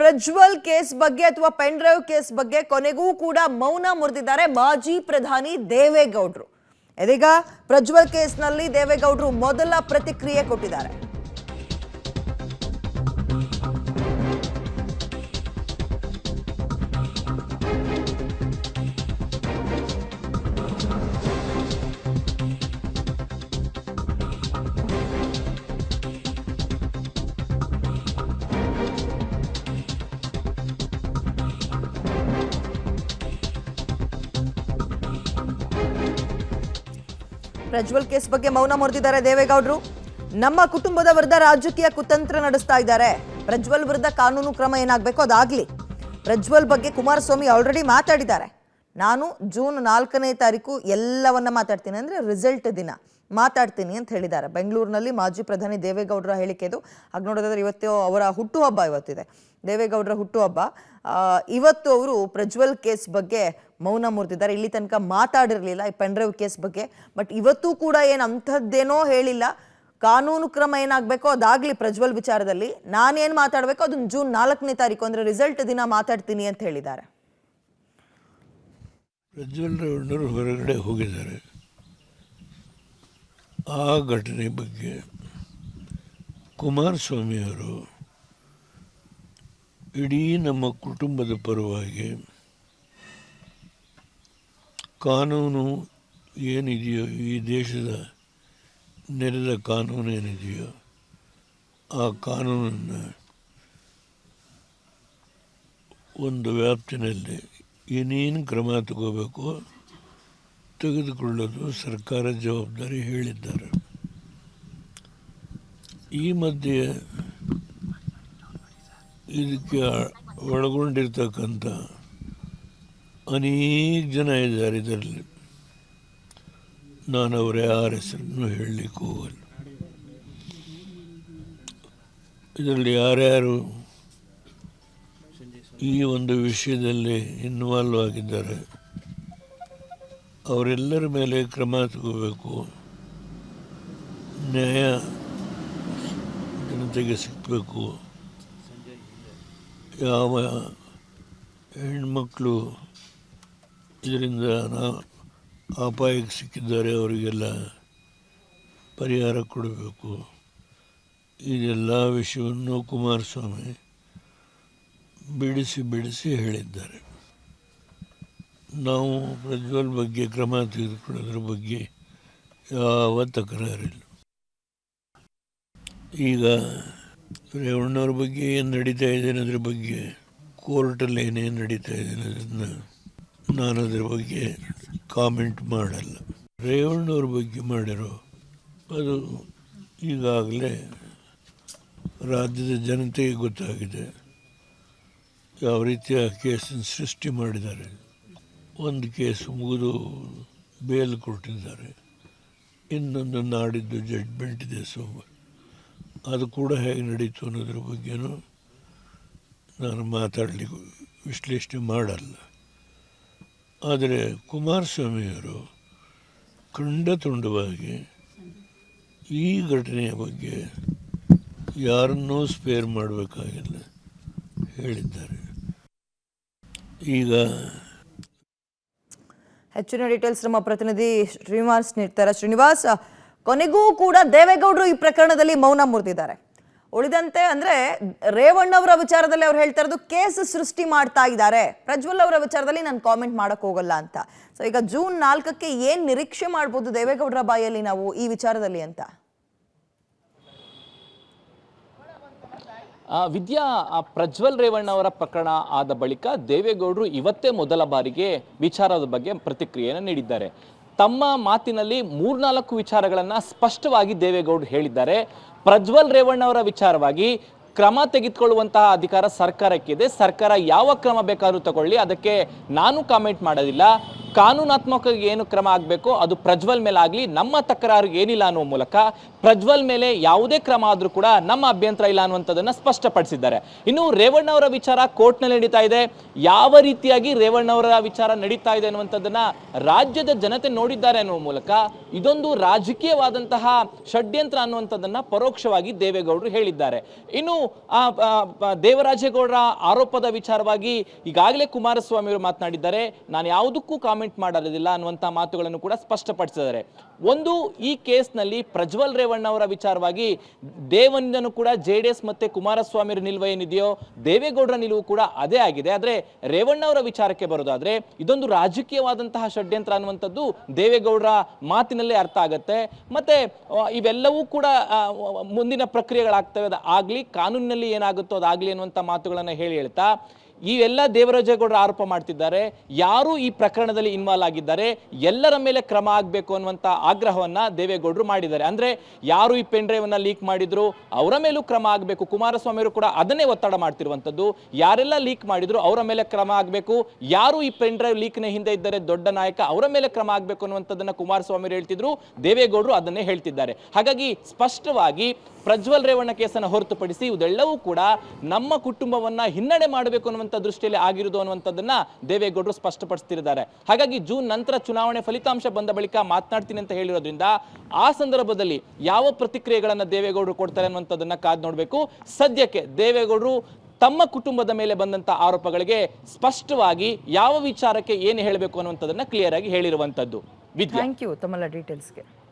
Prajwal case ಬಗ್ಗೆ ಅಥವಾ pen drive case ಬಗ್ಗೆ ಕೊನೆಗೂ ಕೂಡ ಮೌನ ಮುರಿದಿದ್ದಾರೆ ಮಾಜಿ ಪ್ರಧಾನಿ ದೇವೇಗೌಡರು. ಇದೀಗ ಪ್ರಜ್ವಲ್ ಕೇಸ್ನಲ್ಲಿ ದೇವೇಗೌಡರು ಮೊದಲ ಪ್ರತಿಕ್ರಿಯೆ ಕೊಟ್ಟಿದ್ದಾರೆ. ಪ್ರಜ್ವಲ್ ಕೇಸ್ ಬಗ್ಗೆ ಮೌನ ಮುರಿದಿದ್ದಾರೆ ದೇವೇಗೌಡರು. ನಮ್ಮ ಕುಟುಂಬದ ವಿರುದ್ಧ ರಾಜಕೀಯ ಕುತಂತ್ರ ನಡೆಸ್ತಾ ಇದ್ದಾರೆ. ಪ್ರಜ್ವಲ್ ವಿರುದ್ಧ ಕಾನೂನು ಕ್ರಮ ಏನಾಗಬೇಕು ಅದಾಗ್ಲಿ. ಪ್ರಜ್ವಲ್ ಬಗ್ಗೆ ಕುಮಾರಸ್ವಾಮಿ ಆಲ್ರೆಡಿ ಮಾತಾಡಿದ್ದಾರೆ. ನಾನು ಜೂನ್ 4ನೇ ತಾರೀಕು ಎಲ್ಲವನ್ನ ಮಾತಾಡ್ತೀನಿ, ಅಂದ್ರೆ ರಿಸಲ್ಟ್ ದಿನ ಮಾತಾಡ್ತೀನಿ ಅಂತ ಹೇಳಿದ್ದಾರೆ. ಬೆಂಗಳೂರಿನಲ್ಲಿ ಮಾಜಿ ಪ್ರಧಾನಿ ದೇವೇಗೌಡರ ಹೇಳಿಕೆ ಇದು. ಹಾಗೆ ನೋಡೋದಾದ್ರೆ ಇವತ್ತು ಅವರ ಹುಟ್ಟುಹಬ್ಬ ಇವತ್ತಿದೆ, ದೇವೇಗೌಡರ ಹುಟ್ಟುಹಬ್ಬ. ಇವತ್ತು ಅವರು ಪ್ರಜ್ವಲ್ ಕೇಸ್ ಬಗ್ಗೆ ಮೌನ ಮುರಿದಿದ್ದಾರೆ. ಇಲ್ಲಿ ತನಕ ಮಾತಾಡಿರಲಿಲ್ಲ ಈ ಪೆನ್ ಡ್ರೈವ್ ಕೇಸ್ ಬಗ್ಗೆ. ಬಟ್ ಇವತ್ತು ಕೂಡ ಏನು ಅಂಥದ್ದೇನೋ ಹೇಳಿಲ್ಲ. ಕಾನೂನು ಕ್ರಮ ಏನಾಗಬೇಕೋ ಅದಾಗಲಿ ಪ್ರಜ್ವಲ್ ವಿಚಾರದಲ್ಲಿ. ನಾನೇನು ಮಾತಾಡಬೇಕು ಅದನ್ನು ಜೂನ್ 4ನೇ ತಾರೀಕು ಅಂದರೆ ರಿಸಲ್ಟ್ ದಿನ ಮಾತಾಡ್ತೀನಿ ಅಂತ ಹೇಳಿದ್ದಾರೆ. ಪ್ರಜ್ವಲ್ ರೇವಣ್ಣರು ಹೊರಗಡೆ ಹೋಗಿದ್ದಾರೆ. ಆ ಘಟನೆ ಬಗ್ಗೆ ಕುಮಾರಸ್ವಾಮಿಯವರು ಇಡೀ ನಮ್ಮ ಕುಟುಂಬದ ಪರವಾಗಿ ಕಾನೂನು ಏನಿದೆಯೋ, ಈ ದೇಶದ ನೆರೆದ ಕಾನೂನು ಏನಿದೆಯೋ ಆ ಕಾನೂನನ್ನು ಒಂದು ವ್ಯಾಪ್ತಿನಲ್ಲಿ ಏನೇನು ಕ್ರಮ ತಗೋಬೇಕು ತೆಗೆದುಕೊಳ್ಳೋದು ಸರ್ಕಾರದ ಜವಾಬ್ದಾರಿ ಹೇಳಿದ್ದಾರೆ. ಈ ಮಧ್ಯೆ ಇದಕ್ಕೆ ಒಳಗೊಂಡಿರ್ತಕ್ಕಂಥ ಅನೇಕ ಜನ ಇದ್ದಾರೆ. ಇದರಲ್ಲಿ ನಾನು ಅವರ ಯಾರ ಹೆಸರನ್ನು ಹೇಳಲಿಕ್ಕೆ ಹೋಗಲ್ಲ. ಇದರಲ್ಲಿ ಯಾರ್ಯಾರು ಈ ಒಂದು ವಿಷಯದಲ್ಲಿ ಇನ್ವಾಲ್ವ್ ಆಗಿದ್ದಾರೆ ಅವರೆಲ್ಲರ ಮೇಲೆ ಕ್ರಮ ತಗೋಬೇಕು. ನ್ಯಾಯ ಜನತೆಗೆ ಸಿಗಬೇಕು. ಯಾವ ಹೆಣ್ಮಕ್ಳು ಇದರಿಂದ ಅಪಾಯಕ್ಕೆ ಸಿಕ್ಕಿದ್ದಾರೆ ಅವರಿಗೆಲ್ಲ ಪರಿಹಾರ ಕೊಡಬೇಕು. ಇದೆಲ್ಲ ವಿಷಯವನ್ನು ಕುಮಾರಸ್ವಾಮಿ ಬಿಡಿಸಿ ಹೇಳಿದ್ದಾರೆ. ನಾವು ಪ್ರಜ್ವಲ್ ಬಗ್ಗೆ ಕ್ರಮ ತೆಗೆದುಕೊಳ್ಳೋದ್ರ ಬಗ್ಗೆ ಯಾವ ತಕರಾರಿಲ್ಲ. ಈಗ ರೇವಣ್ಣವ್ರ ಬಗ್ಗೆ ಏನು ನಡೀತಾ ಇದೆ ಅನ್ನೋದ್ರ ಬಗ್ಗೆ ಕೋರ್ಟಲ್ಲಿ ಏನೇನು ನಡೀತಾ ಇದೆ ಅನ್ನೋದನ್ನು ನಾನು ಅದ್ರ ಬಗ್ಗೆ ಕಾಮೆಂಟ್ ಮಾಡಲ್ಲ. ರೇವಣ್ಣವ್ರ ಬಗ್ಗೆ ಮಾಡಿರೋ ಅದು ಈಗಾಗಲೇ ರಾಜ್ಯದ ಜನತೆಗೆ ಗೊತ್ತಾಗಿದೆ ಯಾವ ರೀತಿಯ ಕೇಸನ್ನು ಸೃಷ್ಟಿ ಮಾಡಿದ್ದಾರೆ. ಒಂದು ಕೇಸ್ ಮುಗಿದು ಬೇಲ್ ಕೊಟ್ಟಿದ್ದಾರೆ, ಇನ್ನೊಂದು ನಾಡಿದ್ದು ಜಡ್ಜ್ಮೆಂಟ್ ಇದೆ ಸೋಮವಾರ. ಅದು ಕೂಡ ಹೇಗೆ ನಡೀತು ಅನ್ನೋದ್ರ ಬಗ್ಗೆನೂ ನಾನು ಮಾತಾಡಲಿಕ್ಕೆ ವಿಶ್ಲೇಷಣೆ ಮಾಡಲ್ಲ. ಆದರೆ ಕುಮಾರಸ್ವಾಮಿಯವರು ಖಂಡತುಂಡವಾಗಿ ಈ ಘಟನೆಯ ಬಗ್ಗೆ ಯಾರನ್ನೂ ಸ್ಪೇರ್ ಮಾಡಬೇಕಾಗಿಲ್ಲ ಹೇಳಿದ್ದಾರೆ. ಈಗ ಹೆಚ್ಚಿನ ಡೀಟೇಲ್ಸ್ ನಮ್ಮ ಪ್ರತಿನಿಧಿ ಶ್ರೀನಿವಾಸ್ ನೀಡ್ತಾರೆ. ಶ್ರೀನಿವಾಸ್, ಕೊನೆಗೂ ಕೂಡ ದೇವೇಗೌಡರು ಈ ಪ್ರಕರಣದಲ್ಲಿ ಮೌನ ಮುರಿದಿದ್ದಾರೆ. ಉಳಿದಂತೆ ಅಂದ್ರೆ ರೇವಣ್ಣವರ ವಿಚಾರದಲ್ಲಿ ಅವ್ರು ಹೇಳ್ತಾ ಇರೋದು ಕೇಸ್ ಸೃಷ್ಟಿ ಮಾಡ್ತಾ ಇದ್ದಾರೆ, ಪ್ರಜ್ವಲ್ ಅವರ ವಿಚಾರದಲ್ಲಿ ನಾನು ಕಾಮೆಂಟ್ ಮಾಡಕ್ ಹೋಗಲ್ಲ ಅಂತ. ಸೊ ಈಗ ಜೂನ್ 4ಕ್ಕೆ ಏನ್ ನಿರೀಕ್ಷೆ ಮಾಡ್ಬೋದು ದೇವೇಗೌಡರ ಬಾಯಲ್ಲಿ ನಾವು ಈ ವಿಚಾರದಲ್ಲಿ ಅಂತ? ವಿದ್ಯಾ, ಪ್ರಜ್ವಲ್ ರೇವಣ್ಣ ಅವರ ಪ್ರಕರಣ ಆದ ಬಳಿಕ ದೇವೇಗೌಡರು ಇವತ್ತೇ ಮೊದಲ ಬಾರಿಗೆ ವಿಚಾರದ ಬಗ್ಗೆ ಪ್ರತಿಕ್ರಿಯೆಯನ್ನು ನೀಡಿದ್ದಾರೆ. ತಮ್ಮ ಮಾತಿನಲ್ಲಿ 3-4 ವಿಚಾರಗಳನ್ನ ಸ್ಪಷ್ಟವಾಗಿ ದೇವೇಗೌಡರು ಹೇಳಿದ್ದಾರೆ. ಪ್ರಜ್ವಲ್ ರೇವಣ್ಣ ಅವರ ವಿಚಾರವಾಗಿ ಕ್ರಮ ತೆಗೆದುಕೊಳ್ಳುವಂತಹ ಅಧಿಕಾರ ಸರ್ಕಾರಕ್ಕಿದೆ. ಸರ್ಕಾರ ಯಾವ ಕ್ರಮ ಬೇಕಾದ್ರೂ ತಗೊಳ್ಳಿ, ಅದಕ್ಕೆ ನಾನು ಕಾಮೆಂಟ್ ಮಾಡೋದಿಲ್ಲ. ಕಾನೂನಾತ್ಮಕವಾಗಿ ಏನು ಕ್ರಮ ಆಗಬೇಕು ಅದು ಪ್ರಜ್ವಲ್ ಮೇಲೆ ಆಗಲಿ, ನಮ್ಮ ತಕರಾರು ಏನಿಲ್ಲ ಅನ್ನುವ ಮೂಲಕ ಪ್ರಜ್ವಲ್ ಮೇಲೆ ಯಾವುದೇ ಕ್ರಮ ಆದರೂ ಕೂಡ ನಮ್ಮ ಅಭ್ಯಂತರ ಇಲ್ಲ ಅನ್ನುವಂಥದ್ದನ್ನ ಸ್ಪಷ್ಟಪಡಿಸಿದ್ದಾರೆ. ಇನ್ನು ರೇವಣ್ಣ ಅವರ ವಿಚಾರ ಕೋರ್ಟ್ನಲ್ಲಿ ನಡೀತಾ ಇದೆ. ಯಾವ ರೀತಿಯಾಗಿ ರೇವಣ್ಣ ಅವರ ವಿಚಾರ ನಡೀತಾ ಇದೆ ಅನ್ನುವಂಥದ್ದನ್ನ ರಾಜ್ಯದ ಜನತೆ ನೋಡಿದ್ದಾರೆ ಅನ್ನುವ ಮೂಲಕ ಇದೊಂದು ರಾಜಕೀಯವಾದಂತಹ ಷಡ್ಯಂತ್ರ ಅನ್ನುವಂಥದ್ದನ್ನ ಪರೋಕ್ಷವಾಗಿ ದೇವೇಗೌಡರು ಹೇಳಿದ್ದಾರೆ. ಇನ್ನು ದೇವರಾಜೇಗೌಡರ ಆರೋಪದ ವಿಚಾರವಾಗಿ ಈಗಾಗಲೇ ಕುಮಾರಸ್ವಾಮಿ ಅವರು ಮಾತನಾಡಿದ್ದಾರೆ. ನಾನು ಯಾವುದಕ್ಕೂ ಕಾಮೆಂಟ್ ಮಾಡೋದಿಲ್ಲ ಅನ್ನುವಂಥ ಮಾತುಗಳನ್ನು ಕೂಡ ಸ್ಪಷ್ಟಪಡಿಸಿದ್ದಾರೆ. ಒಂದು, ಈ ಕೇಸ್ನಲ್ಲಿ ಪ್ರಜ್ವಲ್ ರೇವಣ್ಣ ಅವರ ವಿಚಾರವಾಗಿ ದೇವನಿಂದನೂ ಕೂಡ JDS ಮತ್ತೆ ಕುಮಾರಸ್ವಾಮಿ ನಿಲುವು ಏನಿದೆಯೋ ದೇವೇಗೌಡರ ನಿಲುವು ಕೂಡ ಅದೇ ಆಗಿದೆ. ಆದ್ರೆ ರೇವಣ್ಣ ಅವರ ವಿಚಾರಕ್ಕೆ ಬರೋದಾದ್ರೆ ಇದೊಂದು ರಾಜಕೀಯವಾದಂತಹ ಷಡ್ಯಂತ್ರ ಅನ್ನುವಂಥದ್ದು ದೇವೇಗೌಡರ ಮಾತಿನಲ್ಲೇ ಅರ್ಥ ಆಗುತ್ತೆ. ಮತ್ತೆ ಇವೆಲ್ಲವೂ ಕೂಡ ಮುಂದಿನ ಪ್ರಕ್ರಿಯೆಗಳಾಗ್ತವೆ, ಆಗ್ಲಿ ಕಾನೂನಿನಲ್ಲಿ ಏನಾಗುತ್ತೋ ಅದಾಗ್ಲಿ ಅನ್ನುವಂಥ ಮಾತುಗಳನ್ನು ಹೇಳ್ತಾ ಈ ಎಲ್ಲ ದೇವರಾಜೇಗೌಡರು ಆರೋಪ ಮಾಡ್ತಿದ್ದಾರೆ. ಯಾರು ಈ ಪ್ರಕರಣದಲ್ಲಿ ಇನ್ವಾಲ್ವ್ ಆಗಿದ್ದಾರೆ ಎಲ್ಲರ ಮೇಲೆ ಕ್ರಮ ಆಗಬೇಕು ಅನ್ನುವಂಥ ಆಗ್ರಹವನ್ನ ದೇವೇಗೌಡರು ಮಾಡಿದ್ದಾರೆ. ಅಂದ್ರೆ ಯಾರು ಈ ಪೆನ್ ಡ್ರೈವ್ ಅನ್ನ ಲೀಕ್ ಮಾಡಿದ್ರು ಅವರ ಮೇಲೂ ಕ್ರಮ ಆಗಬೇಕು. ಕುಮಾರಸ್ವಾಮಿ ಅವರು ಕೂಡ ಅದನ್ನೇ ಒತ್ತಡ ಮಾಡ್ತಿರುವಂತದ್ದು. ಯಾರೆಲ್ಲ ಲೀಕ್ ಮಾಡಿದ್ರು ಅವರ ಮೇಲೆ ಕ್ರಮ ಆಗಬೇಕು. ಯಾರು ಈ ಪೆನ್ ಡ್ರೈವ್ ಲೀಕ್ನ ಹಿಂದೆ ಇದ್ದಾರೆ ದೊಡ್ಡ ನಾಯಕ ಅವರ ಮೇಲೆ ಕ್ರಮ ಆಗಬೇಕು ಅನ್ನುವಂಥದ್ದನ್ನ ಕುಮಾರಸ್ವಾಮಿ ಹೇಳ್ತಿದ್ರು, ದೇವೇಗೌಡರು ಅದನ್ನೇ ಹೇಳ್ತಿದ್ದಾರೆ. ಹಾಗಾಗಿ ಸ್ಪಷ್ಟವಾಗಿ ಪ್ರಜ್ವಲ್ ರೇವಣ್ಣ ಕೇಸನ್ನು ಹೊರತುಪಡಿಸಿ ಇದೆಲ್ಲವೂ ಕೂಡ ನಮ್ಮ ಕುಟುಂಬವನ್ನ ಹಿನ್ನಡೆ ಮಾಡಬೇಕು ಅನ್ನುವಂಥ ದೃಷ್ಟಿಯಲ್ಲಿ ಆಗಿರುವುದು ಅನ್ನುವಂಥದ್ದನ್ನ ದೇವೇಗೌಡರು ಸ್ಪಷ್ಟಪಡಿಸ್ತಿದ್ದಾರೆ. ಹಾಗಾಗಿ ಜೂನ್ ನಂತರ ಚುನಾವಣೆ ಫಲಿತಾಂಶ ಬಂದ ಬಳಿಕ ಮಾತನಾಡ್ತೀನಿ ಅಂತ ಹೇಳಿರೋದ್ರಿಂದ ಆ ಸಂದರ್ಭದಲ್ಲಿ ಯಾವ ಪ್ರತಿಕ್ರಿಯೆಗಳನ್ನ ದೇವೇಗೌಡರು ಕೊಡ್ತಾರೆ ಅನ್ನುವಂಥದ್ದನ್ನ ಕಾದ್ ನೋಡಬೇಕು. ಸದ್ಯಕ್ಕೆ ದೇವೇಗೌಡರು ತಮ್ಮ ಕುಟುಂಬದ ಮೇಲೆ ಬಂದಂತ ಆರೋಪಗಳಿಗೆ ಸ್ಪಷ್ಟವಾಗಿ ಯಾವ ವಿಚಾರಕ್ಕೆ ಏನು ಹೇಳಬೇಕು ಅನ್ನುವಂಥದ್ದನ್ನ ಕ್ಲಿಯರ್ ಆಗಿ ಹೇಳಿರುವಂತದ್ದು. ಥ್ಯಾಂಕ್ ಯು ತಮ್ಮೆಲ್ಲ ಡೀಟೇಲ್ಸ್ಗೆ.